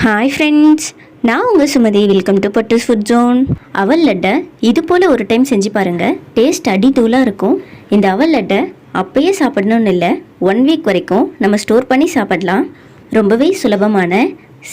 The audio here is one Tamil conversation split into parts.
ஹாய் ஃப்ரெண்ட்ஸ், நான் உங்கள் Sumathi. Welcome to Pattu's food zone. அவல் லட்டை இது போல் ஒரு டைம் செஞ்சு பாருங்கள். டேஸ்ட் அடித்தூளாக இருக்கும். இந்த அவல் லட்டை அப்பயே சாப்பிடணும்னு இல்லை, 1 வீக் வரைக்கும் நம்ம ஸ்டோர் பண்ணி சாப்பிடலாம். ரொம்பவே சுலபமான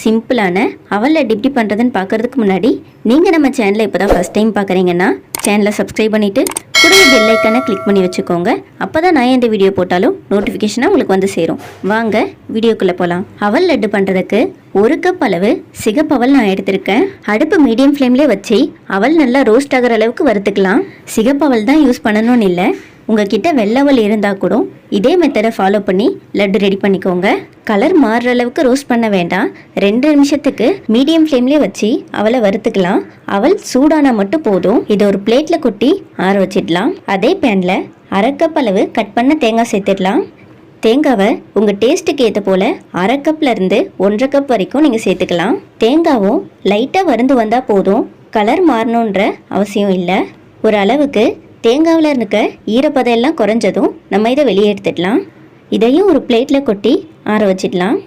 சிம்பிளான அவல் லட்டு எப்படி பண்ணுறதுன்னு பார்க்குறதுக்கு முன்னாடி நீங்கள் நம்ம சேனலை இப்போ தான் ஃபஸ்ட் டைம் பார்க்குறீங்கன்னா சேனலை சப்ஸ்கிரைப் பண்ணிவிட்டு கூட பெல் ஐக்கானை கிளிக் பண்ணி வச்சுக்கோங்க. அப்போ தான் நான் எந்த வீடியோ போட்டாலும் நோட்டிஃபிகேஷனாக உங்களுக்கு வந்து சேரும். வாங்க வீடியோக்குள்ளே போகலாம். அவல் லட்டு பண்ணுறதுக்கு 1 கப் அளவு சிகப்பு அவல் நான் எடுத்திருக்கேன். அடுப்பு மீடியம் ஃப்ளேம்லேயே வச்சு அவல் நல்லா ரோஸ்ட் ஆகிற அளவுக்கு வறுத்துக்கலாம். சிகப்பு அவல் தான் யூஸ் பண்ணணும்னு இல்லை, உங்ககிட்ட வெள்ளை அவல் இருந்தால் கூட இதே மெத்தடை ஃபாலோ பண்ணி லட்டு ரெடி பண்ணிக்கோங்க. கலர் மாறுற அளவுக்கு ரோஸ்ட் பண்ண வேண்டாம். 2 நிமிஷத்துக்கு மீடியம் ஃப்ளேம்லேயே வச்சு அவலை வறுத்துக்கலாம். அவல் சூடானா மட்டும் போதும். இதை ஒரு பிளேட்டில் கொட்டி ஆற வச்சிடலாம். அதே பேனில் 1/2 கப் அளவு கட் பண்ண தேங்காய் சேர்த்துடலாம். தேங்காவை உங்கள் டேஸ்ட்டுக்கு ஏற்ற போல் 1/2 கப்லேருந்து 1/2 கப் வரைக்கும் நீங்கள் சேர்த்துக்கலாம். தேங்காவும் லைட்டாக வறுந்து வந்தால் போதும், கலர் மாறணுன்ற அவசியம் இல்லை. ஒரு அளவுக்கு தேங்காவில் இருக்க ஈரப்பதம் எல்லாம் குறைஞ்சதும் நம்ம இதை வெளியே எடுத்துடலாம். இதையும் ஒரு பிளேட்டில் கொட்டி ஆற வச்சிடலாம்.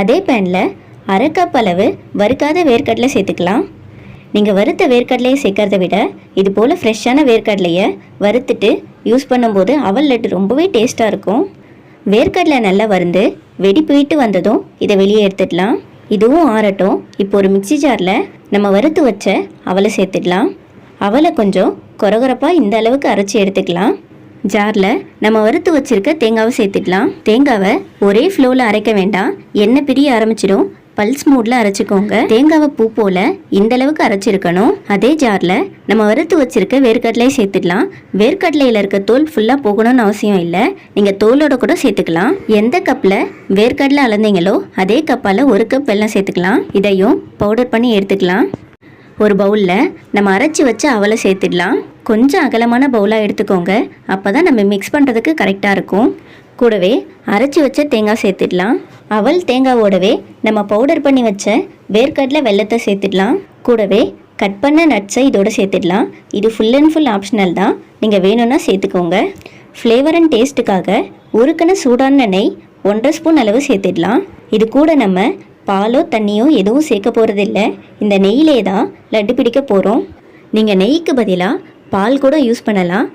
அதே பேனில் 1/2 கப் அளவு வறுக்காத வேர்க்கடலை சேர்த்துக்கலாம். நீங்கள் வறுத்த வேர்க்கடலையை சேர்க்கறத விட இது போல் ஃப்ரெஷ்ஷான வேர்க்கடலையை வறுத்துட்டு யூஸ் பண்ணும்போது அவல் லட்டு ரொம்பவே டேஸ்ட்டாக இருக்கும். வேர்க்கடலை நல்லா வறுந்து வெடி போயிட்டு வந்ததும் இதை வெளியே எடுத்துடலாம். இதுவும் ஆறட்டும். இப்போ ஒரு மிக்சி ஜாரில் நம்ம வறுத்து வச்ச அவலை சேர்த்துடலாம். அவலை கொஞ்சம் கொரகொரப்பாக இந்த அளவுக்கு அரைச்சி எடுத்துக்கலாம். ஜாரில் நம்ம வறுத்து வச்சுருக்க தேங்காவை சேர்த்துக்கலாம். தேங்காவை ஒரே ஃப்ளோவில் அரைக்க வேண்டாம், எண்ணெய் பிரிய ஆரம்பிச்சிடும். பல்ஸ் மூடில் அரைச்சிக்கோங்க. தேங்காவை பூ போல் இந்த அளவுக்கு அரைச்சிருக்கணும். அதே ஜாரில் நம்ம வறுத்து வச்சுருக்க வேர்க்கடலையை சேர்த்துக்கலாம். வேர்க்கடலையில் இருக்க தோல் ஃபுல்லாக போகணும்னு அவசியம் இல்லை, நீங்கள் தோலோட கூட சேர்த்துக்கலாம். எந்த கப்பில் வேர்க்கடலை அளந்தீங்களோ அதே கப்பால் 1 கப் வெல்லம் சேர்த்துக்கலாம். இதையும் பவுடர் பண்ணி எடுத்துக்கலாம். ஒரு பவுலில் நம்ம அரைச்சி வச்ச அவலை சேர்த்துடலாம். கொஞ்சம் அகலமான பவுலாக எடுத்துக்கோங்க, அப்போ தான் நம்ம மிக்ஸ் பண்ணுறதுக்கு கரெக்டாக இருக்கும். கூடவே அரைச்சி வச்ச தேங்காய் சேர்த்துடலாம். அவல் தேங்காவோடவே நம்ம பவுடர் பண்ணி வச்ச வேர்க்கடலை வெல்லத்தை சேர்த்துடலாம். கூடவே கட் பண்ண நட்ஸை இதோட சேர்த்துடலாம். இது ஃபுல் அண்ட் ஃபுல் ஆப்ஷனல் தான், நீங்கள் வேணும்னா சேர்த்துக்கோங்க. ஃப்ளேவர் அண்ட் டேஸ்ட்டுக்காக உருக்கின சூடான நெய் 1/2 ஸ்பூன் அளவு சேர்த்துடலாம். இது கூட நம்ம பாலோ தண்ணியோ எதுவும் சேர்க்க போகிறதில்ல, இந்த நெய்யிலே தான் லட்டு பிடிக்க போகிறோம். நீங்கள் நெய்க்கு பதிலாக பால் கூட யூஸ் பண்ணலாம்.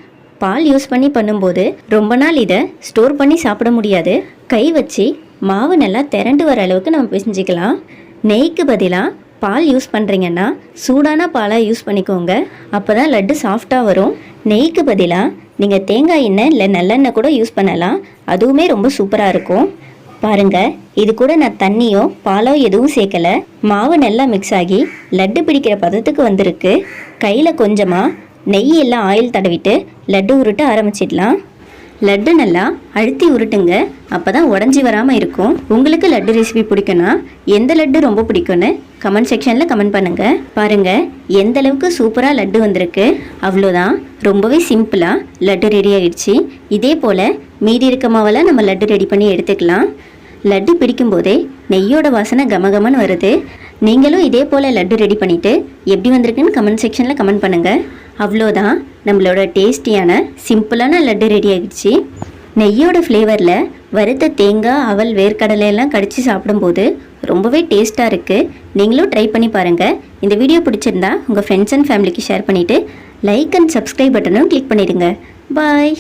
பால் யூஸ் பண்ணி பண்ணும்போது ரொம்ப நாள் இதை ஸ்டோர் பண்ணி சாப்பிட முடியாது. கை வச்சு மாவு நல்லா திரண்டு வர அளவுக்கு நம்ம பிசைஞ்சிக்கலாம். நெய்க்கு பதிலாக பால் யூஸ் பண்ணுறீங்கன்னா சூடான பாலாக யூஸ் பண்ணிக்கோங்க, அப்போ தான் லட்டு சாஃப்டாக வரும். நெய்க்கு பதிலாக நீங்கள் தேங்காய் எண்ணெய் இல்லை நல்லெண்ணெய் கூட யூஸ் பண்ணலாம், அதுவுமே ரொம்ப சூப்பராக இருக்கும். பாருங்கள், இது கூட நான் தண்ணியோ பாலோ எதுவும் சேர்க்கலை. மாவு நல்லா மிக்ஸ் ஆகி லட்டு பிடிக்கிற பதத்துக்கு வந்திருக்கு. கையில் கொஞ்சமாக நெய் எல்லாம் ஆயில் தடவிட்டு லட்டு உருட்ட ஆரம்பிச்சிடலாம். லட்டு நல்லா அழுத்தி உருட்டுங்க, அப்போ தான் உடஞ்சி வராமல் இருக்கும். உங்களுக்கு லட்டு ரெசிபி பிடிக்குன்னா எந்த லட்டு ரொம்ப பிடிக்கும்னு கமெண்ட் செக்ஷனில் கமெண்ட் பண்ணுங்கள். பாருங்கள் எந்த அளவுக்கு சூப்பராக லட்டு வந்திருக்கு. அவ்வளோதான், ரொம்பவே சிம்பிளாக லட்டு ரெடி ஆகிடுச்சு. இதே போல் மீதி இருக்க மாவெல்லாம் நம்ம லட்டு ரெடி பண்ணி எடுத்துக்கலாம். லட்டு பிடிக்கும்போதே நெய்யோட வாசனை கமகமன்னு வருது. நீங்களும் இதே போல் லட்டு ரெடி பண்ணிவிட்டு எப்படி வந்திருக்குன்னு கமெண்ட் செக்ஷனில் கமெண்ட் பண்ணுங்கள். அவ்வளோதான், நம்மளோட டேஸ்டியான சிம்பிளான லட்டு ரெடி ஆகிடுச்சு. நெய்யோட ஃப்ளேவரில் வறுத்த தேங்காய் அவல் வேர்க்கடலையெல்லாம் கடித்து சாப்பிடும்போது ரொம்பவே டேஸ்ட்டாக இருக்குது. நீங்களும் ட்ரை பண்ணி பாருங்கள். இந்த வீடியோ பிடிச்சிருந்தா உங்கள் ஃப்ரெண்ட்ஸ் அண்ட் ஃபேமிலிக்கு ஷேர் பண்ணிவிட்டு லைக் அண்ட் சப்ஸ்கிரைப் பட்டனும் கிளிக் பண்ணிடுங்க. பாய்.